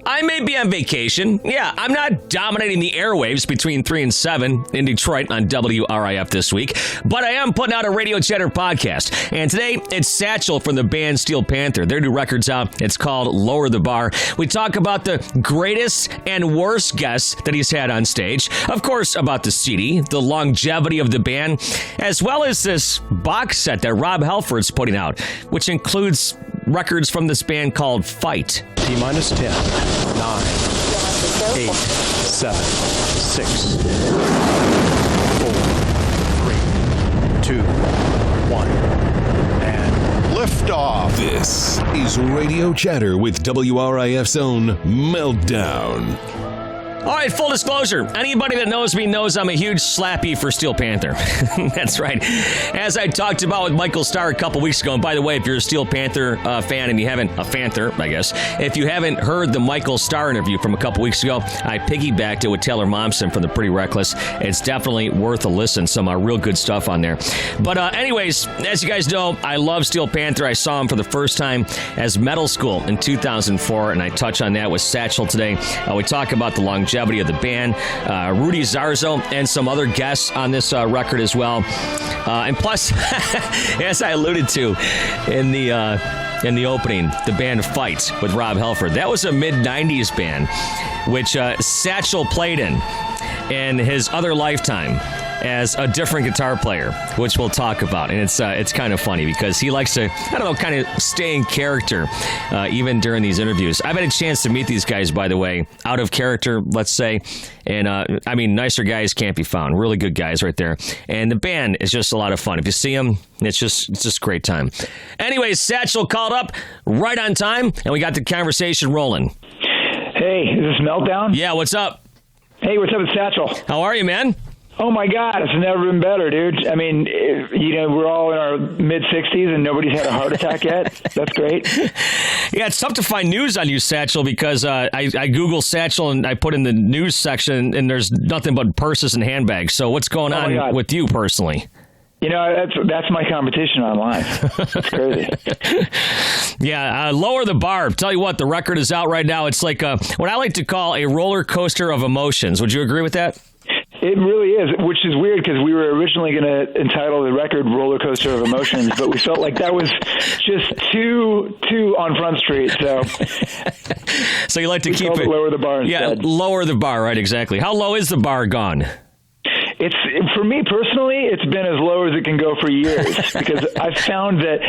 I may be on vacation. Yeah, I'm not dominating the airwaves between 3 and 7 in Detroit on WRIF this week, but I am putting out a Radio Chatter podcast. And today, it's Satchel from the band Steel Panther. Their new record's out. It's called Lower the Bar. We talk about the greatest and worst guests that he's had on stage. Of course, about the CD, the longevity of the band, as well as this box set that Rob Halford's putting out, which includes records from this band called Fight. T-minus 10, 9, 8, 7, 6, 4, 3, 2, 1, and liftoff. This is Radio Chatter with WRIF's own Meltdown. All right, full disclosure. Anybody that knows me knows I'm a huge slappy for Steel Panther. That's right. As I talked about with Michael Starr a couple weeks ago, and by the way, if you're a Steel Panther fan and you haven't, a Panther, I guess, if you haven't heard the Michael Starr interview from a couple weeks ago, I piggybacked it with Taylor Momsen from the Pretty Reckless. It's definitely worth a listen. Some real good stuff on there. But anyways, as you guys know, I love Steel Panther. I saw him for the first time as Metal School in 2004, and I touch on that with Satchel today. We talk about the longevity of the band, Rudy Zarzo, and some other guests on this record as well. And plus, as I alluded to in the opening, the band Fight with Rob Halford. That was a mid-'90s band, which Satchel played in his other lifetime as a different guitar player, which we'll talk about. And it's kind of funny because he likes to, I don't know, kind of stay in character even during these interviews. I've had a chance to meet these guys, by the way, out of character, let's say. And, I mean, nicer guys can't be found. Really good guys right there. And the band is just a lot of fun. If you see them, it's just a great time. Anyways, Satchel called up right on time, and we got the conversation rolling. Hey, is this Meltdown? Yeah, what's up? Hey, what's up, it's Satchel. How are you, man? Oh, my God, it's never been better, dude. I mean, we're all in our mid-60s and nobody's had a heart attack yet. That's great. Yeah, it's tough to find news on you, Satchel, because I Google Satchel and I put in the news section and there's nothing but purses and handbags. So what's going on with you personally? You know, that's my competition online. It's crazy. Yeah, Lower the Bar. Tell you what, the record is out right now. It's like what I like to call a roller coaster of emotions. Would you agree with that? It really is, which is weird because we were originally going to entitle the record Roller Coaster of Emotions, but we felt like that was just too on Front Street. So you like to keep it Lower the Bar instead. Yeah, lower the bar, right, exactly. How low is the bar gone? For me personally, it's been as low as it can go for years because I've found that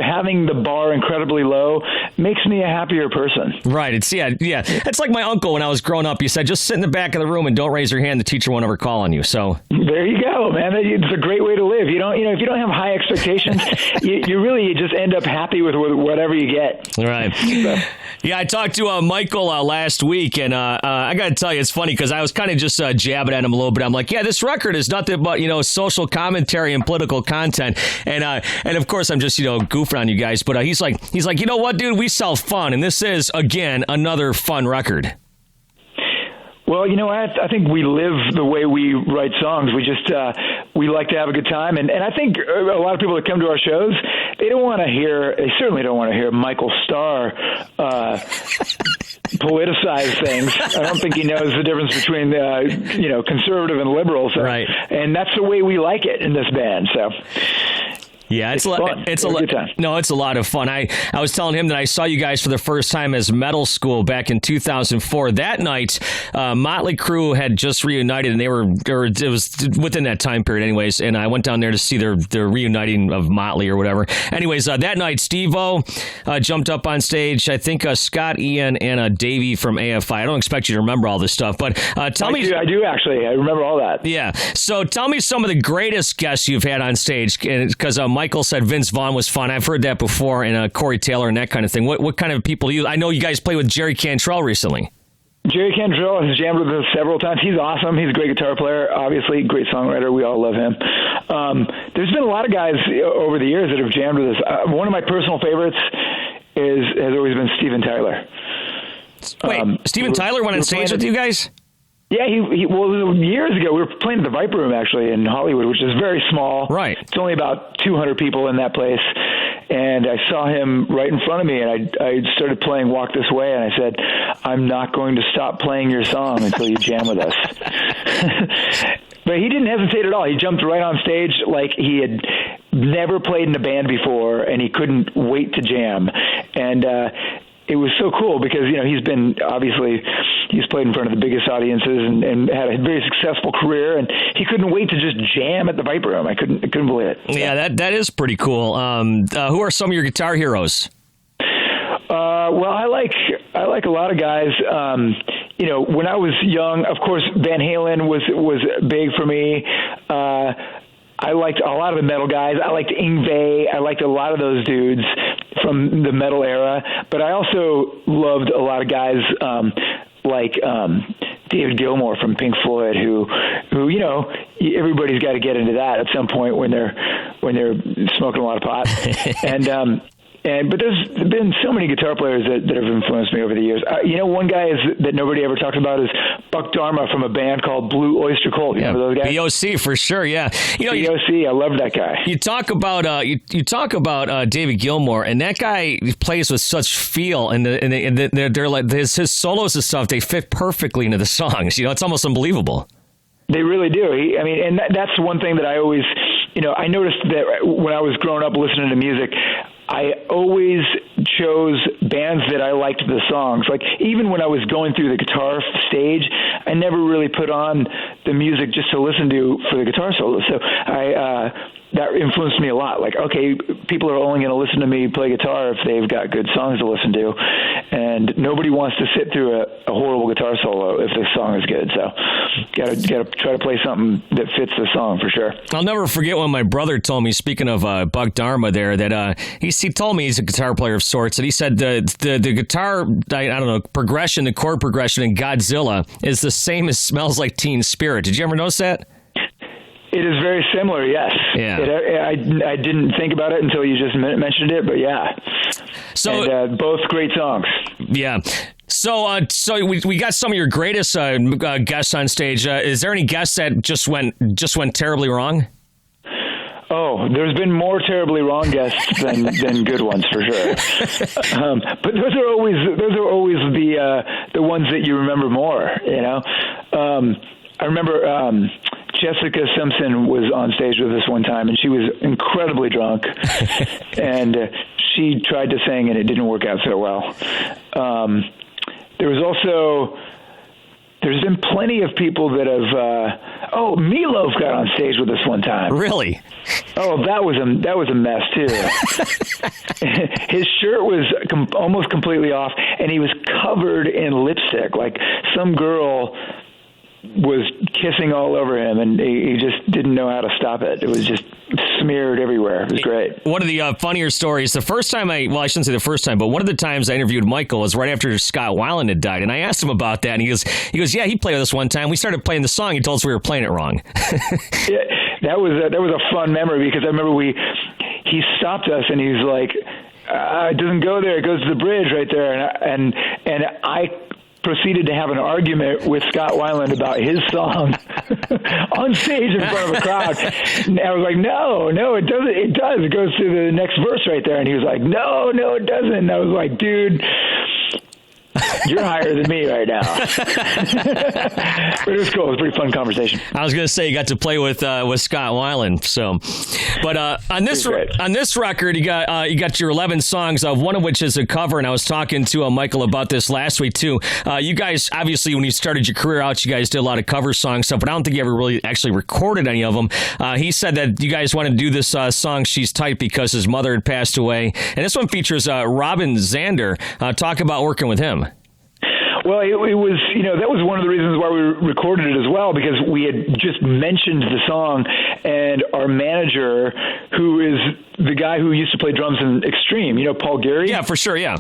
having the bar incredibly low makes me a happier person. Right. It's It's like my uncle when I was growing up. He said, just sit in the back of the room and don't raise your hand. The teacher won't ever call on you. So there you go, man. It's a great way to live. If you don't have high expectations, you just end up happy with whatever you get. Right. So. Yeah, I talked to Michael last week, and I got to tell you, it's funny because I was kind of just jabbing at him a little bit. I'm like, yeah, this record is nothing but, social commentary and political content. And of course, I'm just, goofing on you guys. But he's like, you know what, dude, we sell fun. And this is, again, another fun record. Well, I think we live the way we write songs. We just, we like to have a good time. And I think a lot of people that come to our shows, they certainly don't want to hear Michael Starr politicize things. I don't think he knows the difference between, conservative and liberal. So, right. And that's the way we like it in this band. So. Yeah, it's a good time. No, it's a lot of fun. I was telling him that I saw you guys for the first time as Metal School back in 2004. That night, Motley Crue had just reunited, and it was within that time period, anyways. And I went down there to see their reuniting of Motley or whatever. Anyways, that night, Steve-O jumped up on stage. I think Scott, Ian, and Davey from AFI. I don't expect you to remember all this stuff, but tell me. I do actually. I remember all that. Yeah. So tell me some of the greatest guests you've had on stage, because Michael said Vince Vaughn was fun. I've heard that before, and Corey Taylor and that kind of thing. What kind of people do you? I know you guys played with Jerry Cantrell recently. Jerry Cantrell has jammed with us several times. He's awesome. He's a great guitar player, obviously, great songwriter. We all love him. There's been a lot of guys over the years that have jammed with us. One of my personal favorites has always been Steven Tyler. Wait, Steven Tyler went on stage with you guys? Yeah, well, years ago, we were playing at the Viper Room, actually, in Hollywood, which is very small. Right. It's only about 200 people in that place. and I saw him right in front of me, and I started playing Walk This Way, and I said, I'm not going to stop playing your song until you jam with us. But he didn't hesitate at all. He jumped right on stage like he had never played in a band before, and he couldn't wait to jam. And it was so cool because, he's played in front of the biggest audiences and had a very successful career, and he couldn't wait to just jam at the Viper Room. I couldn't believe it. Yeah, that is pretty cool. Who are some of your guitar heroes? Well, I like a lot of guys. When I was young, of course, Van Halen was big for me. I liked a lot of the metal guys. I liked Yngwie. I liked a lot of those dudes from the metal era. But I also loved a lot of guys like David Gilmour from Pink Floyd, who everybody's got to get into that at some point when they're smoking a lot of pot. But there's been so many guitar players that have influenced me over the years. One guy that nobody ever talked about is Buck Dharma from a band called Blue Oyster Cult. You remember those guys? BOC for sure. Yeah, BOC. I love that guy. You talk about David Gilmour, and that guy plays with such feel, and they're like his solos and stuff. They fit perfectly into the songs. It's almost unbelievable. They really do. And that's one thing that I always, I noticed that when I was growing up listening to music, I always chose bands that I liked the songs. Like, even when I was going through the guitar stage, I never really put on the music just to listen to for the guitar solo. So that influenced me a lot. Like, okay, people are only going to listen to me play guitar if they've got good songs to listen to, and nobody wants to sit through a horrible guitar solo if the song is good. So gotta try to play something that fits the song for sure. I'll never forget when my brother told me, speaking of Buck Dharma there, that he told me he's a guitar player of sorts, and he said the guitar, I don't know, progression, the chord progression in Godzilla is the same as Smells Like Teen Spirit. Did you ever notice that? It is very similar, yes. Yeah. I didn't think about it until you just mentioned it, but yeah. So both great songs. Yeah. So we got some of your greatest guests on stage. Is there any guests that just went terribly wrong? Oh, there's been more terribly wrong guests than good ones for sure. But those are always the ones that you remember more. I remember Jessica Simpson was on stage with us one time, and she was incredibly drunk, and she tried to sing, and it didn't work out so well. There's been plenty of people that have. Meatloaf got on stage with us one time. Really? Oh, that was a mess too. His shirt was almost completely off, and he was covered in lipstick. Like, some girl was kissing all over him, and he just didn't know how to stop it. It was just smeared everywhere. It was great. One of the funnier stories, the first time I shouldn't say the first time, but one of the times I interviewed Michael was right after Scott Weiland had died, and I asked him about that, and he goes, yeah, he played with us one time. We started playing the song. He told us we were playing it wrong. Yeah, that was a fun memory, because I remember he stopped us, and he's like, it doesn't go there. It goes to the bridge right there, and I proceeded to have an argument with Scott Weiland about his song on stage in front of a crowd. And I was like, no, it doesn't. It does. It goes to the next verse right there. And he was like, no, it doesn't. And I was like, dude, you're higher than me right now. But it was cool. It was a pretty fun conversation. I was going to say you got to play with Scott Weiland. So, but on this record, you got your 11 songs, one of which is a cover. And I was talking to Michael about this last week too. You guys, obviously, when you started your career out, you guys did a lot of cover song stuff, but I don't think you ever really actually recorded any of them. He said that you guys wanted to do this song "She's Tight" because his mother had passed away, and this one features Robin Zander. Talk about working with him. Well, it was, that was one of the reasons why we recorded it as well, because we had just mentioned the song, and our manager, who is the guy who used to play drums in Extreme, Paul Geary? Yeah, for sure, yeah.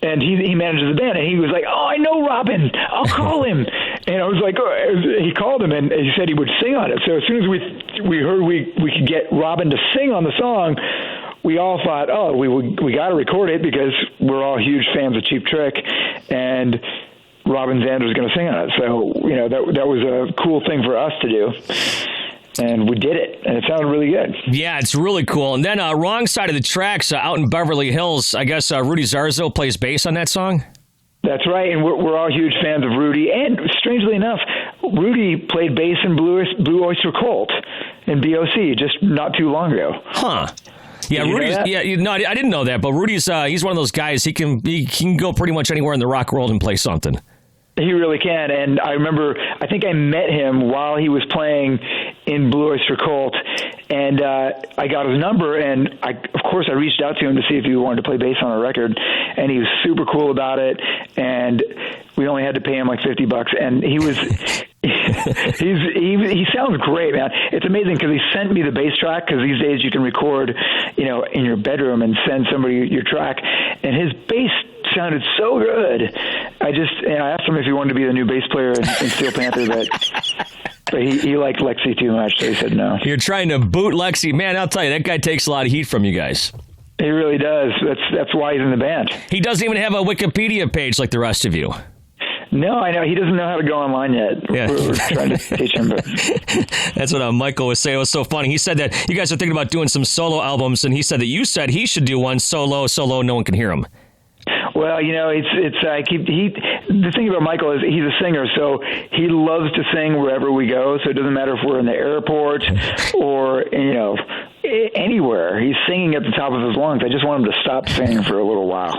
And he manages the band, and he was like, oh, I know Robin. I'll call him. And I was like, he called him, and he said he would sing on it. So as soon as we heard we could get Robin to sing on the song, we all thought, we got to record it, because we're all huge fans of Cheap Trick, and Robin Zander was going to sing on it. So, that was a cool thing for us to do. And we did it, and it sounded really good. Yeah, it's really cool. And then wrong side of the tracks, out in Beverly Hills, I guess Rudy Zarzo plays bass on that song? That's right, and we're all huge fans of Rudy. And strangely enough, Rudy played bass in Blue Oyster Cult in BOC just not too long ago. Huh. Yeah, Rudy's. Yeah, no, I didn't know that. But Rudy's. He's one of those guys. He can go pretty much anywhere in the rock world and play something. He really can. And I remember, I think I met him while he was playing in Blue Oyster Cult, and I got his number, and of course I reached out to him to see if he wanted to play bass on our record, and he was super cool about it, and we only had to pay him like $50, and he was he sounds great, man. It's amazing because he sent me the bass track, because these days you can record, in your bedroom and send somebody your track, and his bass sounded so good. I asked him if he wanted to be the new bass player in Steel Panther, but he liked Lexi too much, so he said no. You're trying to boot Lexi. Man, I'll tell you, that guy takes a lot of heat from you guys. He really does. That's why he's in the band. He doesn't even have a Wikipedia page like the rest of you. No, I know. He doesn't know how to go online yet. Yeah. We're trying to teach him. But that's what Michael was saying. It was so funny. He said that you guys are thinking about doing some solo albums, and he said that you said he should do one solo, no one can hear him. Well, the thing about Michael is he's a singer, so he loves to sing wherever we go. So it doesn't matter if we're in the airport or anywhere. He's singing at the top of his lungs. I just want him to stop singing for a little while.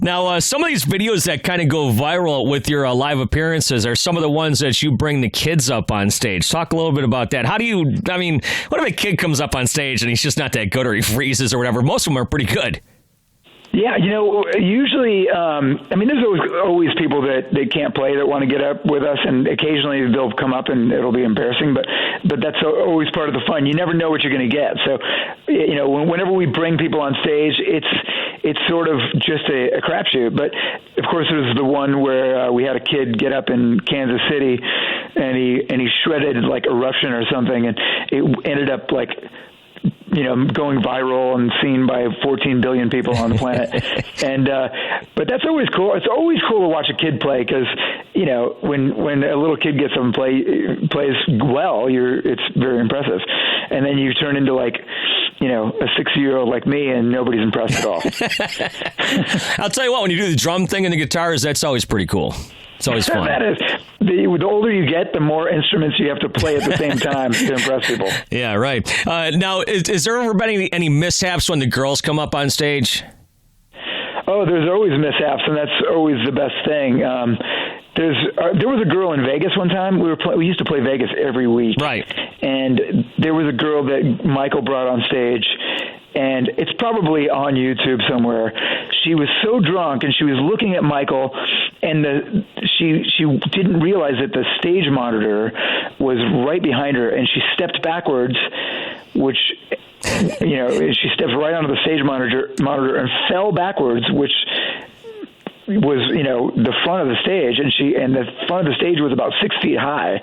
Now, some of these videos that kind of go viral with your live appearances are some of the ones that you bring the kids up on stage. Talk a little bit about that. What if a kid comes up on stage and he's just not that good, or he freezes or whatever? Most of them are pretty good. Yeah, usually, there's always people that they can't play that want to get up with us, and occasionally they'll come up and it'll be embarrassing, but that's always part of the fun. You never know what you're going to get. So, whenever we bring people on stage, it's sort of just a crapshoot. But of course, there's the one where we had a kid get up in Kansas City, and he shredded like Eruption or something, and it ended up like going viral and seen by 14 billion people on the planet. And but that's always cool. It's always cool to watch a kid play, because when a little kid gets up and plays well, it's very impressive. And then you turn into like a 60-year-old like me, and nobody's impressed at all. I'll tell you what, when you do the drum thing and the guitars, that's always pretty cool. It's always fun. That is, the older you get, the more instruments you have to play at the same time to impress people. Yeah, right. Now, is there ever been any mishaps when the girls come up on stage? Oh, there's always mishaps, and that's always the best thing. There was a girl in Vegas one time. We used to play Vegas every week. Right. And there was a girl that Michael brought on stage, and it's probably on YouTube somewhere. She was so drunk, and she was looking at Michael, and she didn't realize that the stage monitor was right behind her, and she stepped backwards, which she stepped right onto the stage monitor and fell backwards, which was the front of the stage, and the front of the stage was about 6 feet high,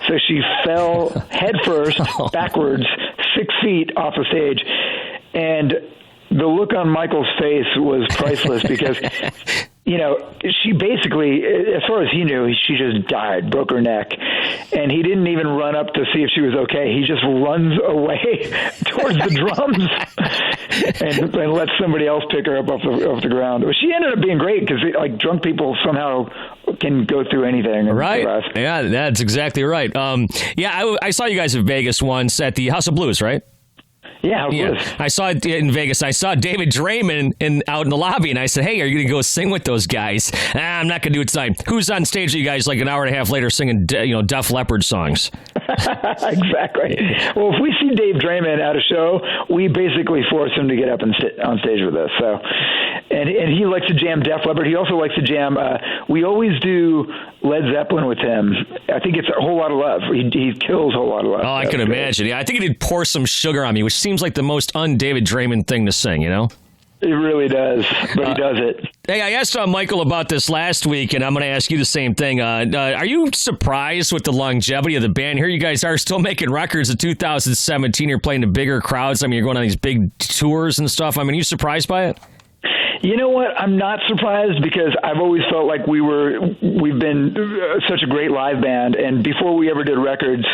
so she fell head first backwards 6 feet off the stage. And the look on Michael's face was priceless, because she basically, as far as he knew, she just died, broke her neck, and he didn't even run up to see if she was okay. He just runs away towards the drums and lets somebody else pick her up off the ground. But she ended up being great, because drunk people somehow can go through anything. Right? Yeah, that's exactly right. I saw you guys in Vegas once at the House of Blues, right? Yeah, I saw it in Vegas. I saw David Draymond out in the lobby, and I said, "Hey, are you going to go sing with those guys?" I'm not going to do it tonight. Who's on stage with you guys like an hour and a half later singing, Def Leppard songs? Exactly. Well, if we see Dave Draymond at a show, we basically force him to get up and sit on stage with us. So, and he likes to jam Def Leppard. He also likes to jam. We always do Led Zeppelin with him. I think it's a whole lot of love. He kills a whole lot of love. Oh, I can imagine. Yeah, I think he did Pour Some Sugar on Me, which seems like the most un-David Draymond thing to sing, It really does, but he does it. Hey, I asked Michael about this last week, and I'm going to ask you the same thing. Are you surprised with the longevity of the band? Here you guys are still making records in 2017. You're playing to bigger crowds. You're going on these big tours and stuff. Are you surprised by it? You know what? I'm not surprised, because I've always felt like we've been such a great live band, and before we ever did records,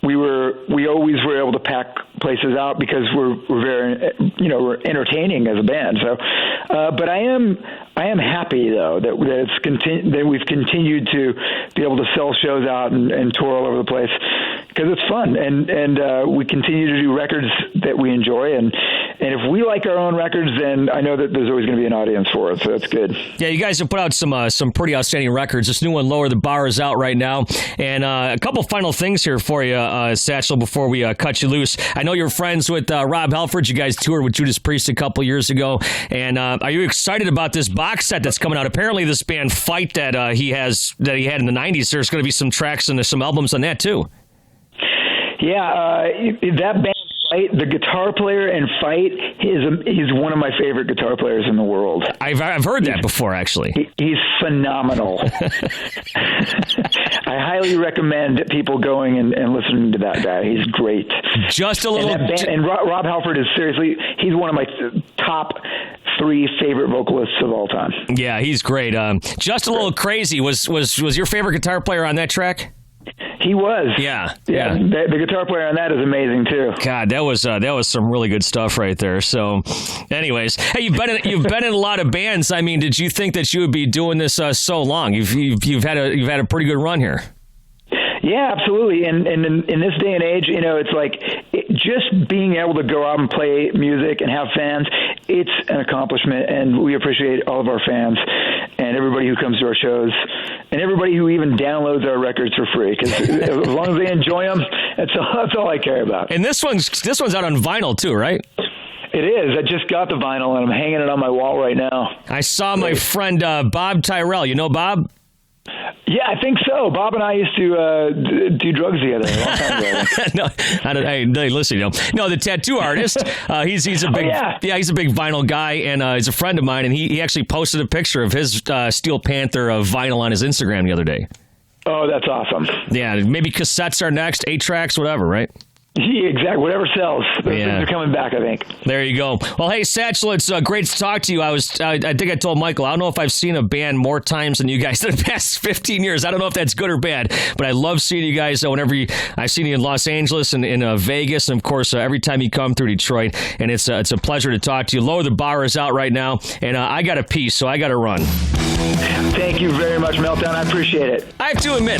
we always were able to pack places out because we're very, we're entertaining as a band. So, but I am happy though that that we've continued to be able to sell shows out and tour all over the place because it's fun, and we continue to do records that we enjoy, and if we like our own records, then I know that there's always going to be an audience for it, so that's good. Yeah, you guys have put out some pretty outstanding records. This new one, Lower the Bar, is out right now, and a couple final things here for you, Satchel, before we cut you loose. I know you're friends with Rob Halford. You guys toured with Judas Priest a couple years ago, and are you excited about this box set that's coming out? Apparently, this band Fight that he had in the '90s, there's going to be some tracks and some albums on that too. Yeah, that band Fight, the guitar player in Fight, he's one of my favorite guitar players in the world. I've heard that before, actually. He's phenomenal. I highly recommend people going and listening to that guy. He's great. Just a little. And Rob Halford is seriously, he's one of my top 3 favorite vocalists of all time. Yeah, he's great. Just a little crazy. Was your favorite guitar player on that track? He was. Yeah. The guitar player on that is amazing too. God, that was some really good stuff right there. So, anyways, hey, you've been in a lot of bands. I mean, did you think that you would be doing this so long? You've had a pretty good run here. Yeah, absolutely. And in this day and age, it's like just being able to go out and play music and have fans, it's an accomplishment, and we appreciate all of our fans and everybody who comes to our shows and everybody who even downloads our records for free, because as long as they enjoy them, that's all I care about. And this one's out on vinyl too, right? It is. I just got the vinyl, and I'm hanging it on my wall right now. I saw my friend Bob Tyrell. You know Bob? Yeah, I think so. Bob and I used to do drugs together a long time ago. Hey, listen, no, the tattoo artist. He's a big, he's a big vinyl guy, and he's a friend of mine. And he actually posted a picture of his Steel Panther vinyl on his Instagram the other day. Oh, that's awesome. Yeah, maybe cassettes are next, 8 tracks, whatever, right? Yeah, exactly. Whatever sells. Those things are coming back, I think. There you go. Well, hey, Satchel, it's great to talk to you. I think I told Michael, I don't know if I've seen a band more times than you guys in the past 15 years. I don't know if that's good or bad, but I love seeing you guys whenever I've seen you in Los Angeles and in Vegas, and of course, every time you come through Detroit, and it's a pleasure to talk to you. Lower the Bar is out right now, and I got a piece, so I got to run. Thank you very much, Meltdown. I appreciate it. I have to admit,